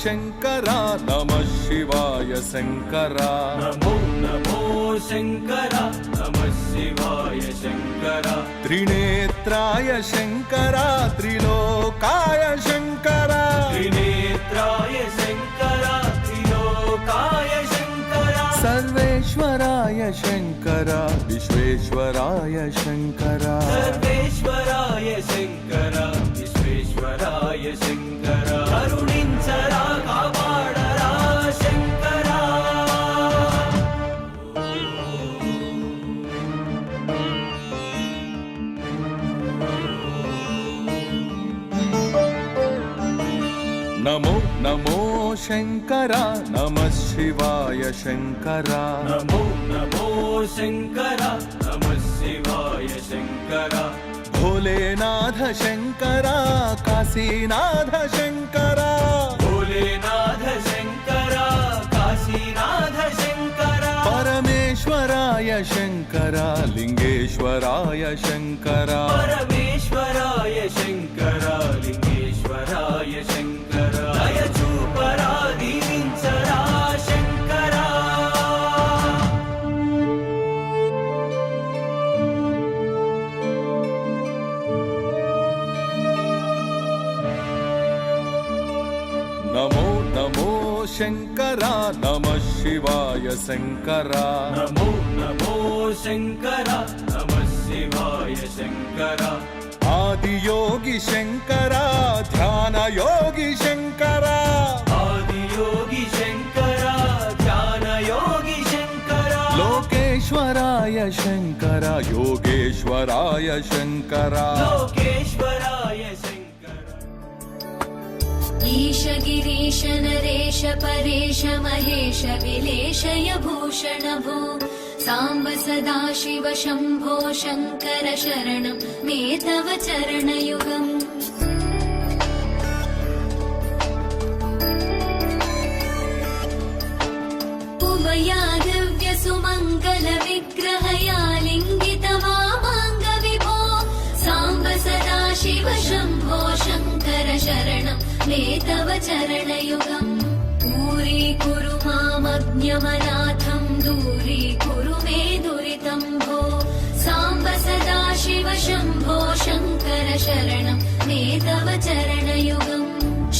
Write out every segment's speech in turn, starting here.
शङ्करा नमः शिवाय शङ्करा नमो नमो शङ्करा नमः शिवाय शङ्करा त्रिनेत्राय शङ्करा त्रिलोकाय शङ्करा त्रिनेत्राय शङ्करा त्रिलोकाय शङ्करा सर्वेश्वराय शङ्करा विश्वेश्वराय शङ्करा सर्वेश्वराय शङ्करा विश्वेश्वराय शङ्करा करुणिंचरा कापाडरा शङ्करा नमो नमो शङ्करा नमः शिवाय शङ्करा नमो नमो शङ्करा नमः शिवाय शङ्करा भोलेनाथ शङ्करा काशीनाथ शङ्करा भोलेनाथ शङ्करा काशीनाथ शङ्करा परमेश्वराय शङ्करा लिङ्गेश्वराय शङ्करा परमेश्वराय शङ्करा लिङ्गेश्वराय शङ्करा दयचूपरा दीविंचरा शङ्करा नमो नमो शङ्करा नमः शिवाय शङ्करा नमो नमो शङ्करा नमः शिवाय शङ्करा आदियोगी शङ्करा ध्यानयोगी शङ्करा आदियोगी शङ्करा ध्यानयोगी शङ्करा लोकेश्वराय शङ्करा योगेश्वराय शङ्करा लोकेश्वराय शङ्करा ईश गिरीश नरेश परेश महेश विलेशय भूषण भो साम्ब सदाशिव शम्भो शङ्कर शरणं मे तव चरणयुगम् उमया दिव्य सुमङ्गल विग्रहया लिङ्गित वामाङ्ग विभो साम्ब सदाशिव शम्भो शङ्कर शरणं मे तव चरणयुगम् दूरीकुरु मामज्ञमनाथं दूरीकुरु मे दुरितं भो साम्ब सदाशिव शम्भो शङ्कर शरणं मे तव चरणयुगम्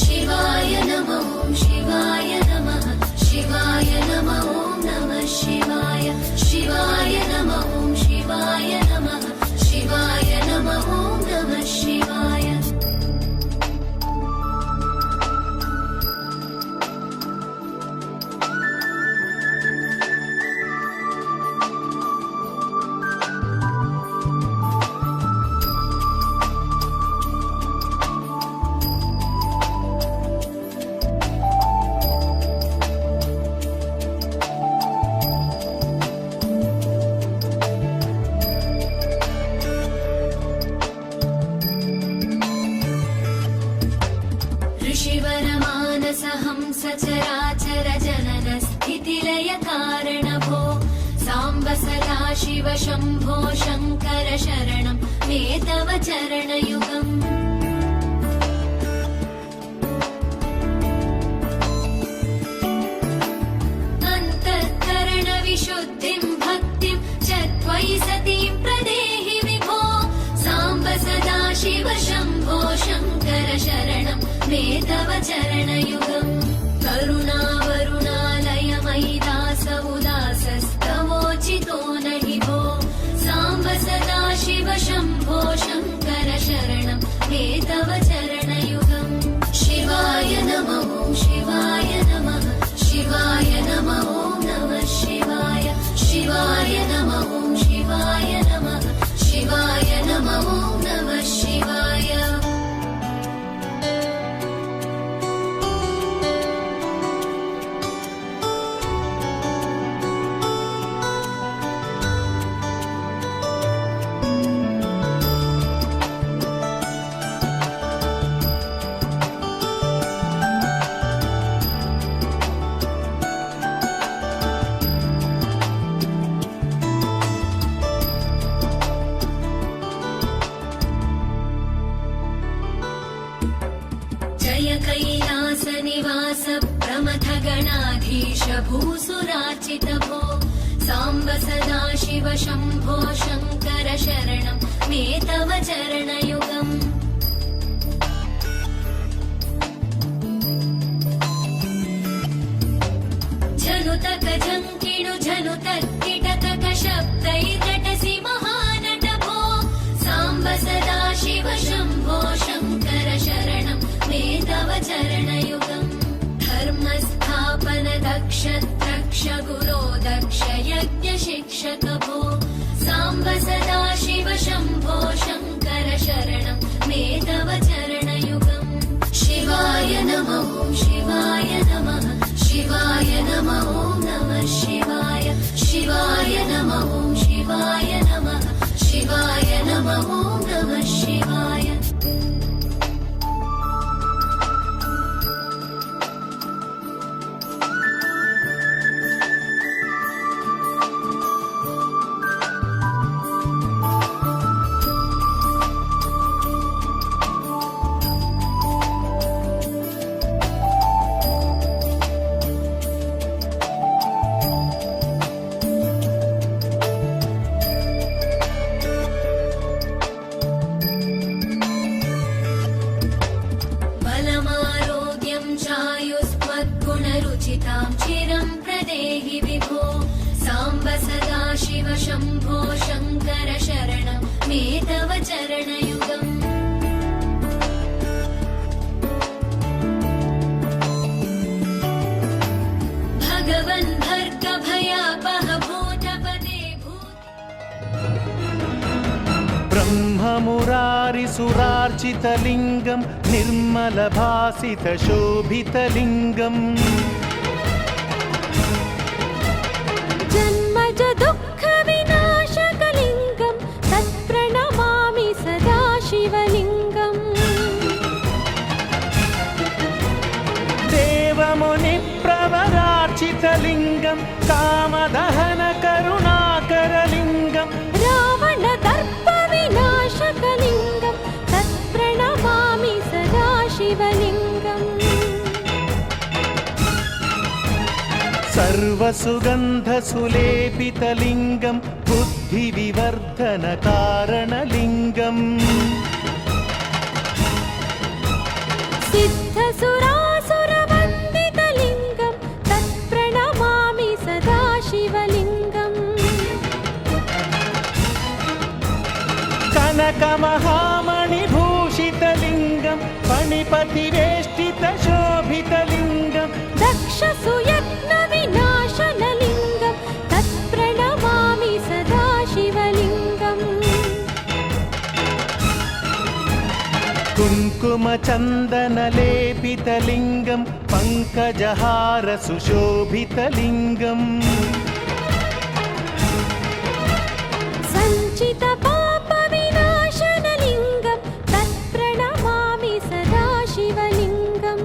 शिवाय नमः शिवाय नमः शिवाय नमः नमः शिवाय शिवाय नमः शिवाय नमः शिवाय नमः नमः शिवाय ऋषिवरमानसहंस चराचर जनन स्थितिलय कारण भो साम्ब सदाशिव शम्भो शङ्कर शरणं मे तव चरणयुगम् अन्तःकरण विशुद्धिं भक्तिं च त्वयि सतीं प्रदेहि विभो साम्ब सदाशिव शम्भो शङ्कर शरणं मे तव चरणयुगम् करुणावरुणालय मयि दास उदासस्तवोचितो नहि भो साम्ब सदाशिव शम्भो शङ्कर शरणं मे तव चरणयुगम् शिवाय नमः शिवाय नमः शिवाय नमः नमः शिवाय शिवाय नमः शिवाय नमः शिवाय नमः नमः शिवाय सुरार्चित भो साम्ब सदा शिव शम्भो शङ्कर शरणं मे तव चरणयुगम् झनुतक झङ्किणु झनुतक्किटतक शब्दैर्नटसि महानट भो साम्ब सदा शिव शम्भो शङ्कर शरणं मे तव चरणयुगम् धर्मस्थापन दक्ष द्रक्ष गुरो दक्ष यज्ञ शिक्षक भो साम्ब सदा शिव शम्भो शङ्कर शरणं मे तव चरणयुगम् शिवाय नमः शिवाय नमः शिवाय नमः नमः शिवाय शिवाय नमः शिवाय नमः शिवाय नमः नमः शिवाय चायुस्मद्गुणरुचितां चिरं प्रदेहि विभो साम्ब सदा शिव शम्भो शङ्कर शरणं मे तव चरणयुगम् भगवन् भर्ग भयापह भूतपदे ब्रह्ममुरारिसुरार्चितलिङ्गं निर्मलभासितशोभितलिङ्गम् जन्मज दुःखविनाशकलिङ्गं तत्प्रणमामि सदा शिवलिङ्गम् देवमुनिप्रवरार्चितलिङ्गं कामदहनकरुणाकरलिङ्गम् रावणदर्पविनाशकलिङ्गं तत्प्रणमामि सदा शिवलिङ्गम् सर्वसुगन्धसुलेपितलिङ्गं बुद्धिविवर्धनकारणलिङ्गम् सिद्धसुरासुरवन्दितलिङ्गं तत्प्रणमामि सदा शिवलिङ्गम् कनकमहामणिभूषितलिङ्गं फणिपतिवेष्टितशोभितलिङ्गम् दक्षसुयत्नविनाशनलिङ्गं तत्प्रणमामि सदा शिवलिङ्गम् कुङ्कुमचन्दनलेपितलिङ्गं पङ्कजहारसुशोभितलिङ्गम् सञ्चितपापविनाशनलिङ्गं तत्प्रणमामि सदा शिवलिङ्गम्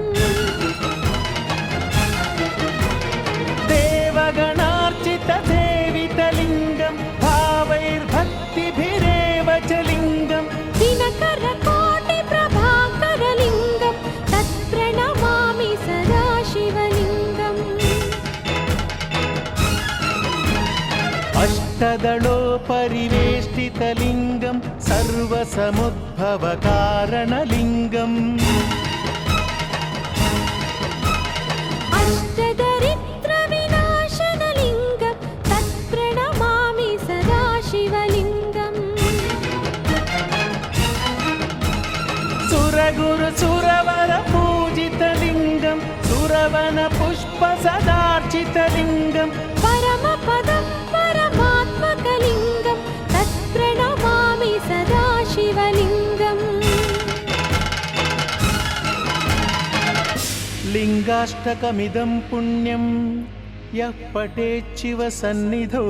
देवगणार्चितसेवितलिङ्गं भावैर्भक्तिभिरेव च लिङ्गम् दिनकरकोटिप्रभाकरलिङ्गं तत्प्रणमामि सदा शिवलिङ्गम् अष्टदलोपरिवेष्टितलिङ्गं सर्वसमुद्भवकारणलिङ्गम् अष्टदरिद्रविनाशनलिङ्गं तत्प्रणमामि सदा शिवलिङ्गम् सुरगुरुसुरवरपूजितलिङ्गं सुरवनपुष्पसदार्चितलिङ्गम् परमपदं परमात्मकलिङ्गं तत्प्रणमामि सदा शिवलिङ्गम् लिङ्गाष्टकमिदं पुण्यं यः पठेच्छिव सन्निधौ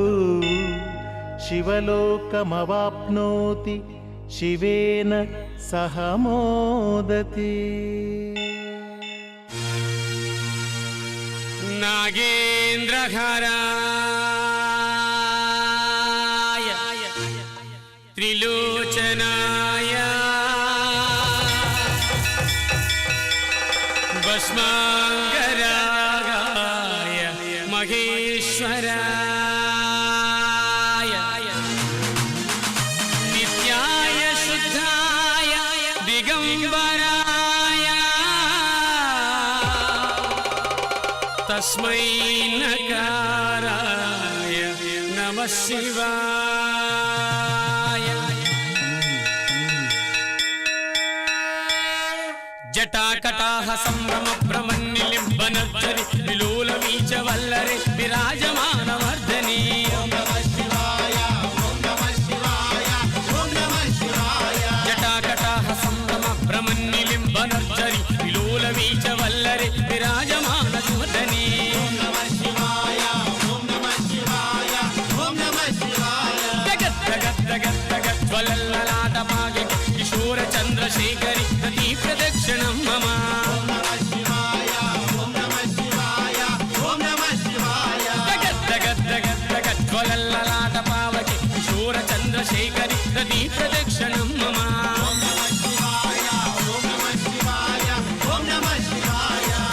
शिवलोकमवाप्नोति शिवेन सह मोदते। नागेन्द्रहराय त्रिलोचनाय भस्माङ्गरागाय महेश नित्याय शुद्धाय दिगंबराय तस्मै नकाराय नमः शिवाय जटाकटाह संभ्रम भ्रमन्निलिम्बनर्चरि विलोलवीच वल्लरे विराजमानवर्धनी जटाकटाह संभ्रम भ्रमन्निलिम्बनर्चरि विलोलवीच वल्लरे विराजमानवर्धनी ज्वलल्ललाटभागे किशोर चन्द्रशेखरि नदी प्रदक्षिणं मम ज्वलल्ललाटभागे किशोर चन्द्रशेखरि नदी प्रदक्षिणं मम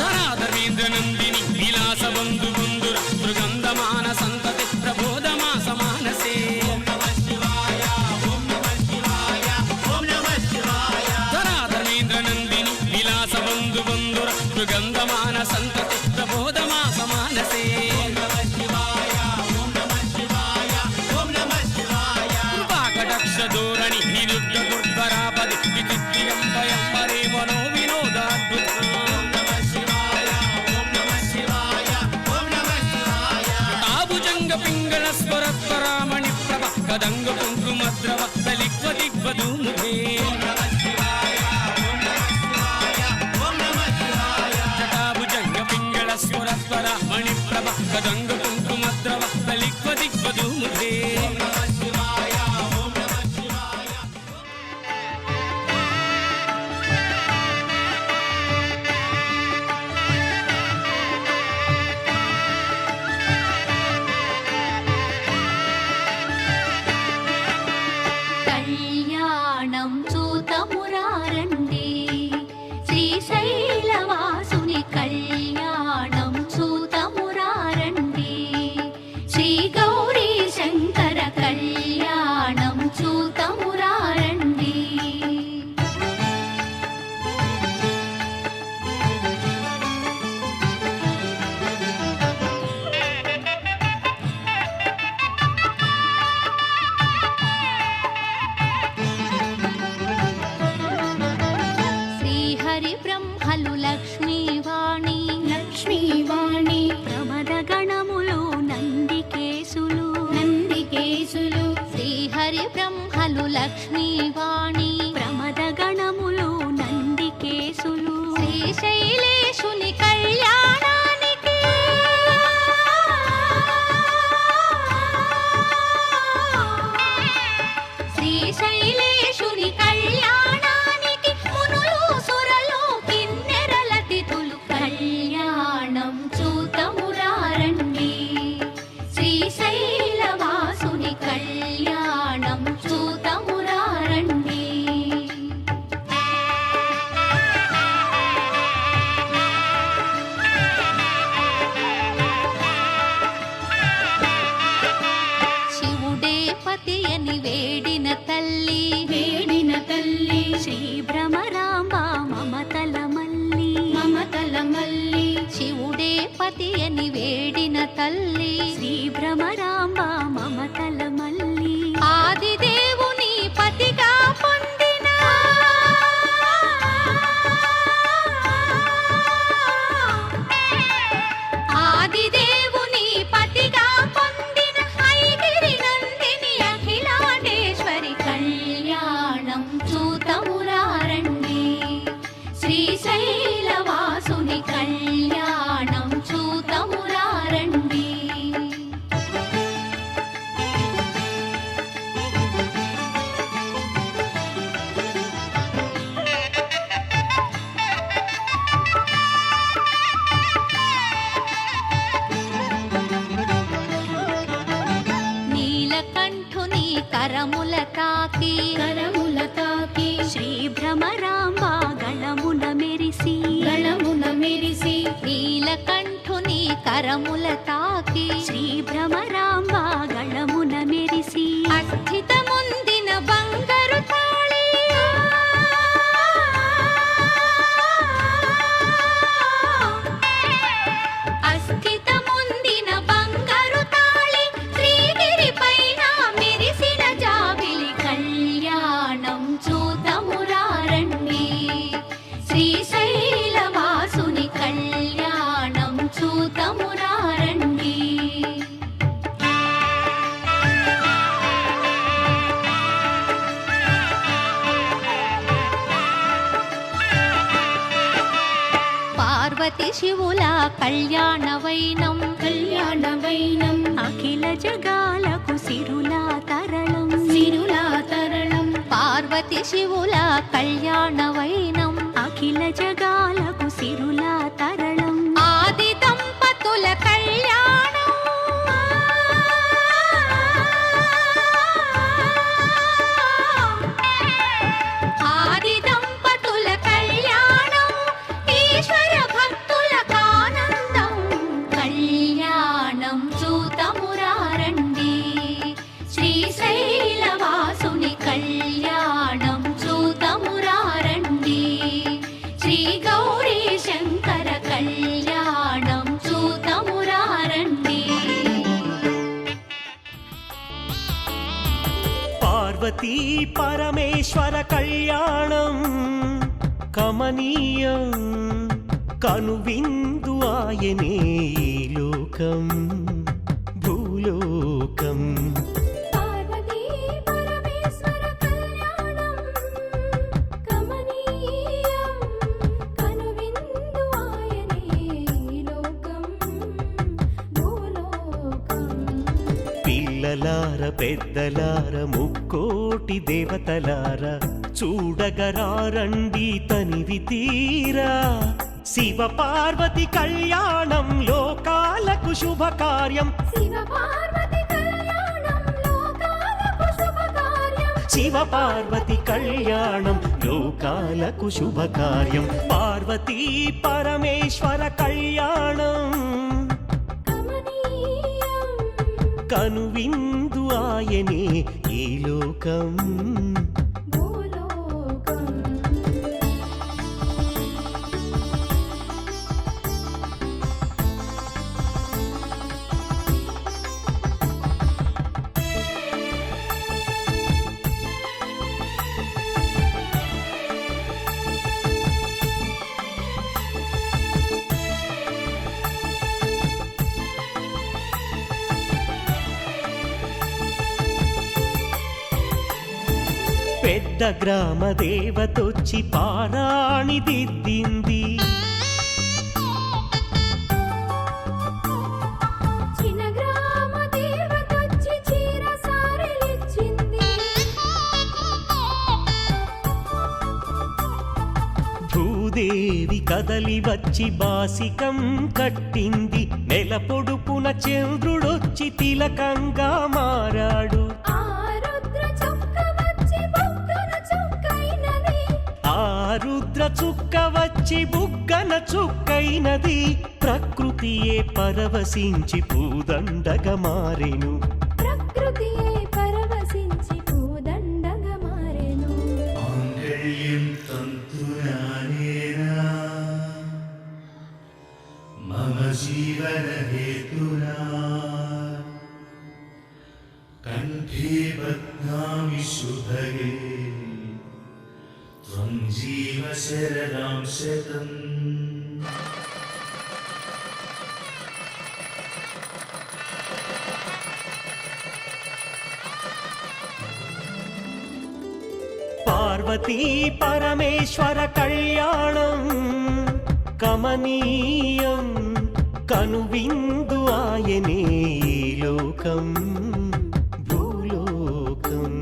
धराधर्मेन्द्रनन्दिनि विलासबन्धु बन्धुर मृगन्धमान सन्तति प्रबोधमास मानसे धराधर्मेन्द्रनन्दिनि विलासबन्धु बन्धुर मृगन्धमान सन्तति प्रबोधमास मानसे कृपाकटाक्षधोरणि निरुद्ध दुर्धरापदि विद्युद्दिगम्बयम्बरे मनो विनोदाद्भुत ताभुजंग पिंगल स्वरत्वरामणि प्रभ कदंग कुंकुमद्रव दलिक्वदिग्वधूमुखे जटाभुजंग पिंगल स्वरत्वरामणि प्रभ कदंग कुंकुमद्रव दलिक्वदिग्वधूमुखे కళ్యాణం చూతమురారండి శ్రీశైలవాసుని కళ్యాణం చూతమురారండి శ్రీ గౌరీ శంకర కళ్యాణం చూతమురారండి శ్రీహరి బ్రహ్మలు లక్ష్మీవాణి లక్ష్మీవాణి ప్రమద గణములు నందికేశులు నందికేశులు శ్రీహరి బ్రహ్మలు లక్ష్మీవాణి ప్రమద గణములు నందికేశులు శ్రీశైలేశుని కళ్యాణానికి శ్రీశైలేశుని కళ్యాణానికి మునులు సురలు కిన్నెరల తిథులు కళ్యాణం చూతమురారండి శ్రీశైలవాసుని కళ్యాణం చూతమురారండి శివుడే పతి అని వేడిన తల్లి శ్రీ భ్రమరాంబ మమతల మల్లి శివుడే పతి అని వేడిన తల్లి శ్రీ భ్రమరాంబ మమతల మల్లి ఆదిదేవుని పతిగా పొందిన ఆదిదేవుని పతిగా పొందిన ఐగిరి నందిని అఖిలాండేశ్వరి కళ్యాణం చూతమురారండి శ్రీశైలవాసుని కళ్యాణం చూతమురారండి నీలకంఠుని కరముల తాకి శ్రీ భ్రమరాంబ గళమున మెరిసి నీలకంఠుని కరముల తాకి శ్రీ భ్రమరాంబ గళమున మెరిసి అస్థితముందిన బంగారు తాళి అస్థితముందిన బంగారు తాళి శ్రీగిరి పైన మెరిసిన జాబిలి కళ్యాణం చూతమురారండి శ్రీశైలవాసుని కళ్యాణం చూతమురారండి. పార్వతి శివుల కళ్యాణవైనం అఖిల జగాలకు సిరులా తరళం పార్వతి శివుల కళ్యాణవైనం అఖిల జగాలకు సిరులా తరళం ఆది దంపతుల కళ్యాణం ఆది దంపతుల కళ్యాణం ఈశ్వర భక్తుల కానందం కళ్యాణం చూతమురారండి శ్రీశైలవాసుని కళ్యాణం చూతమురారండి శ్రీ గౌరీ శంకర కళ్యాణం చూతమురారండి. పార్వతీ పరమేశ్వర కళ్యాణం కమనీయం కనువిందు ఆయనే ఈ లోకం భూలోకం పార్వతీ పరమేశ్వర కళ్యాణం కమనీయం కనువిందు ఆయనే లోకం భూలోకం. పిల్లలార పెద్దలార ముక్కోటి దేవతలార చూడగరారండి తనివి తీరా శివ పార్వతి కళ్యాణం లోకాలకు శుభకార్యం శివ పార్వతి కళ్యాణం లోకాలకు శుభకార్యం. శివ పార్వతి కళ్యాణం లోకాలకు శుభకార్యం పార్వతీ పరమేశ్వర కళ్యాణం కమనీయం కనువిందు ఆయనే ఈ లోకం భూలోకం. పెద్ద గ్రామ దేవతొచ్చి పారాణి దిద్దింది చిన్న గ్రామ దేవతొచ్చి చీర సారెలిచ్చింది. భూదేవి కదలి వచ్చి బాసికం కట్టింది నెల పొడుపున చంద్రుడొచ్చి తిలకంగా మారాడు ఆ రుద్ర చుక్క వచ్చి బుగ్గన చుక్కైనది. ఆ రుద్ర చుక్క వచ్చి బుగ్గన చుక్కైనది ప్రకృతియే పరవశించి పూదండగా మారెను ప్రకృతియే పరవశించి పూదండగా మారెను. माङ्गल्यं तन्तुनानेन मम जीवनहेतुना कण्ठे बध्नामि शुभगे त्वं जीव शरदां शतम् పార్వతీ పరమేశ్వర కళ్యాణం కమనీయం కనువిందు ఆయనే ఈ లోకం భూలోకం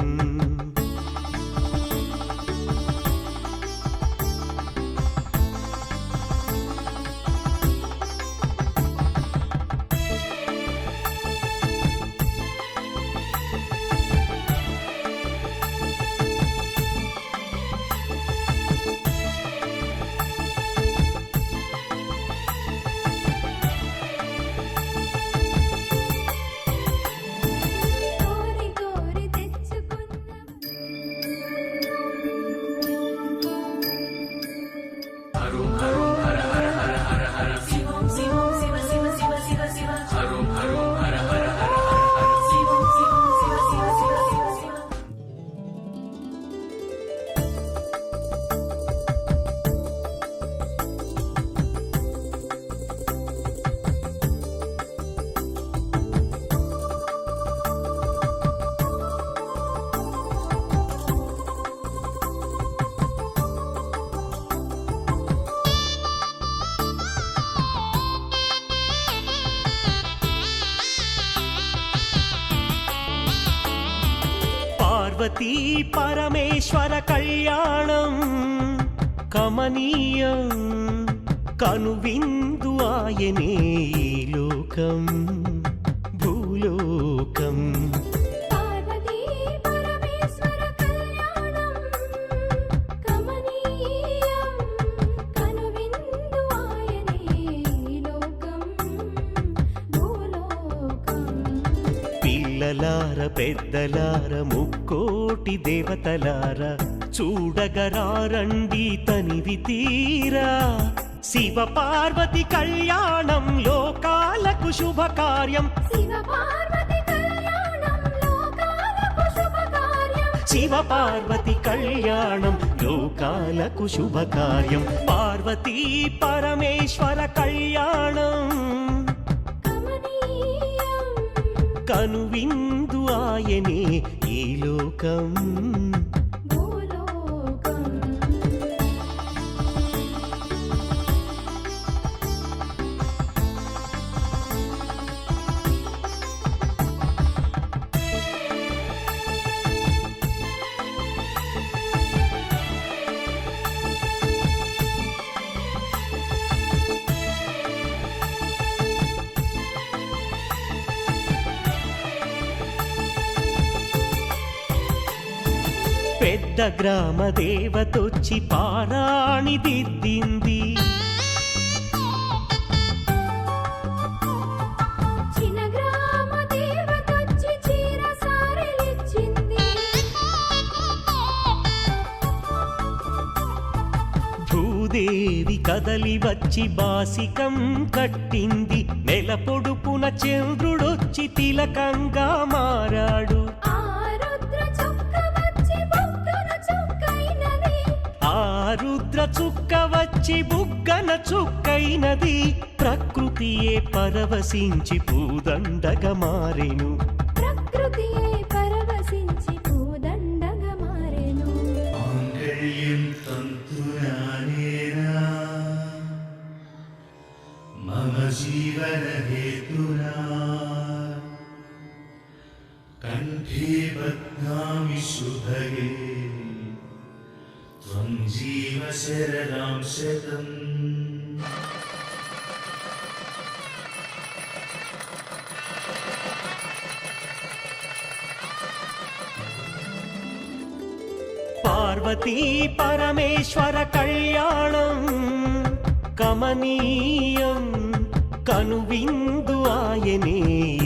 పార్వతీ పరమేశ్వర కళ్యాణం కమనీయం కనువిందు ఆయనే ఈ లోకం భూలోకం పార్వతీ పరమేశ్వర కళ్యాణం కమనీయం కనువిందు ఆయనే ఈ లోకం భూలోకం పిల్లలార పెద్దలార ముక్కోటి దేవతలార చూడగరారండి తనివి తీరా శివ పార్వతి కళ్యాణం లోకాలకు శుభకార్యం శివ పార్వతి కళ్యాణం లోకాలకు శుభకార్యం శివ పార్వతి కళ్యాణం లోకాలకు శుభకార్యం పార్వతీ పరమేశ్వర కళ్యాణం కమనీయం కనువిందు ఆయనే ఈ లోకం భూలోకం పెద్ద గ్రామ దేవతొచ్చి పారాణి దిద్దింది చిన్న గ్రామ దేవతొచ్చి చీర సారెలిచ్చింది భూదేవి కదలి వచ్చి బాసికం కట్టింది నెల పొడుపున చంద్రుడొచ్చి తిలకంగా మారాడు ఆ రుద్ర చుక్క వచ్చి బుగ్గన చుక్కైనది ఆ రుద్ర చుక్క వచ్చి బుగ్గన చుక్కైనది ప్రకృతియే పరవశించి పూదండగా మారెను ప్రకృతియే పరవశించి పూదండగా మారెను माङ्गल्यं तन्तुनानेन मम जीवनहेतुना कण्ठे बध्नामि शुभगे त्वं जीव शरदां शतम् పార్వతీ పరమేశ్వర కళ్యాణం కమనీయం కనువిందు ఆయనే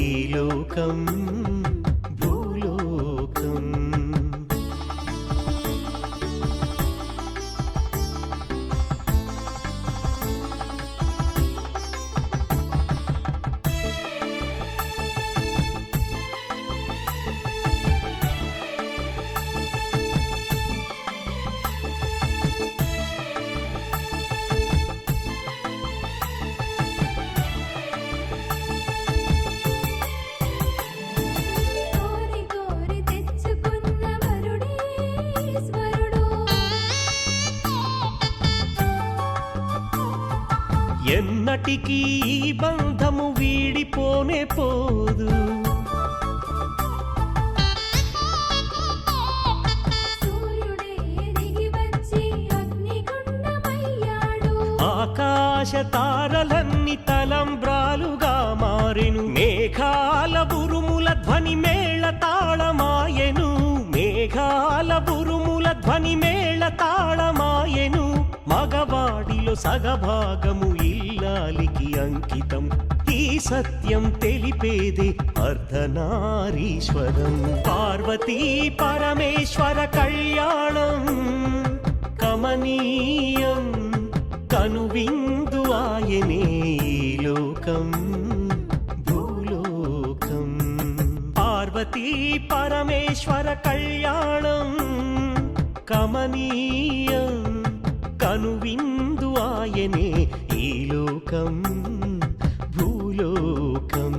ఈ లోకం భూలోకం కోరి కోరి తెచ్చుకున్న వరుడీశ్వరుడు ఎన్నటికీ ఈ బంధము వీడిపోనే పోదు సూర్యుడే దిగి వచ్చి అగ్నిగుండమయ్యాడు ఆకాశ తారలన్నీ తలంబ్రాలుగా మారెను మేఘాల బురుముల ధ్వని మేళ తాళమాయెను మేఘాల బురుముల ధ్వని మేళ తాళమాయెను మగవాడిలో సగభాగము ఇల్లాలికి అంకితం ఈ సత్యం తెలిపేదే అర్ధనారీశ్వరం పార్వతీ పరమేశ్వర కళ్యాణం కమనీయం కనువిందు ఆయనే ఈ లోకం భూలోకం పార్వతీ పరమేశ్వర కళ్యాణం కమనీయం కనువిందు ఆయనే ఈ లోకం భూలోకం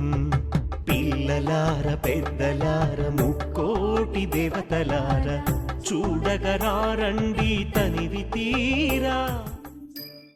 పిల్లలార పెద్దలార ముక్కోటి దేవతలార చూడగరారండి తనివి తీరా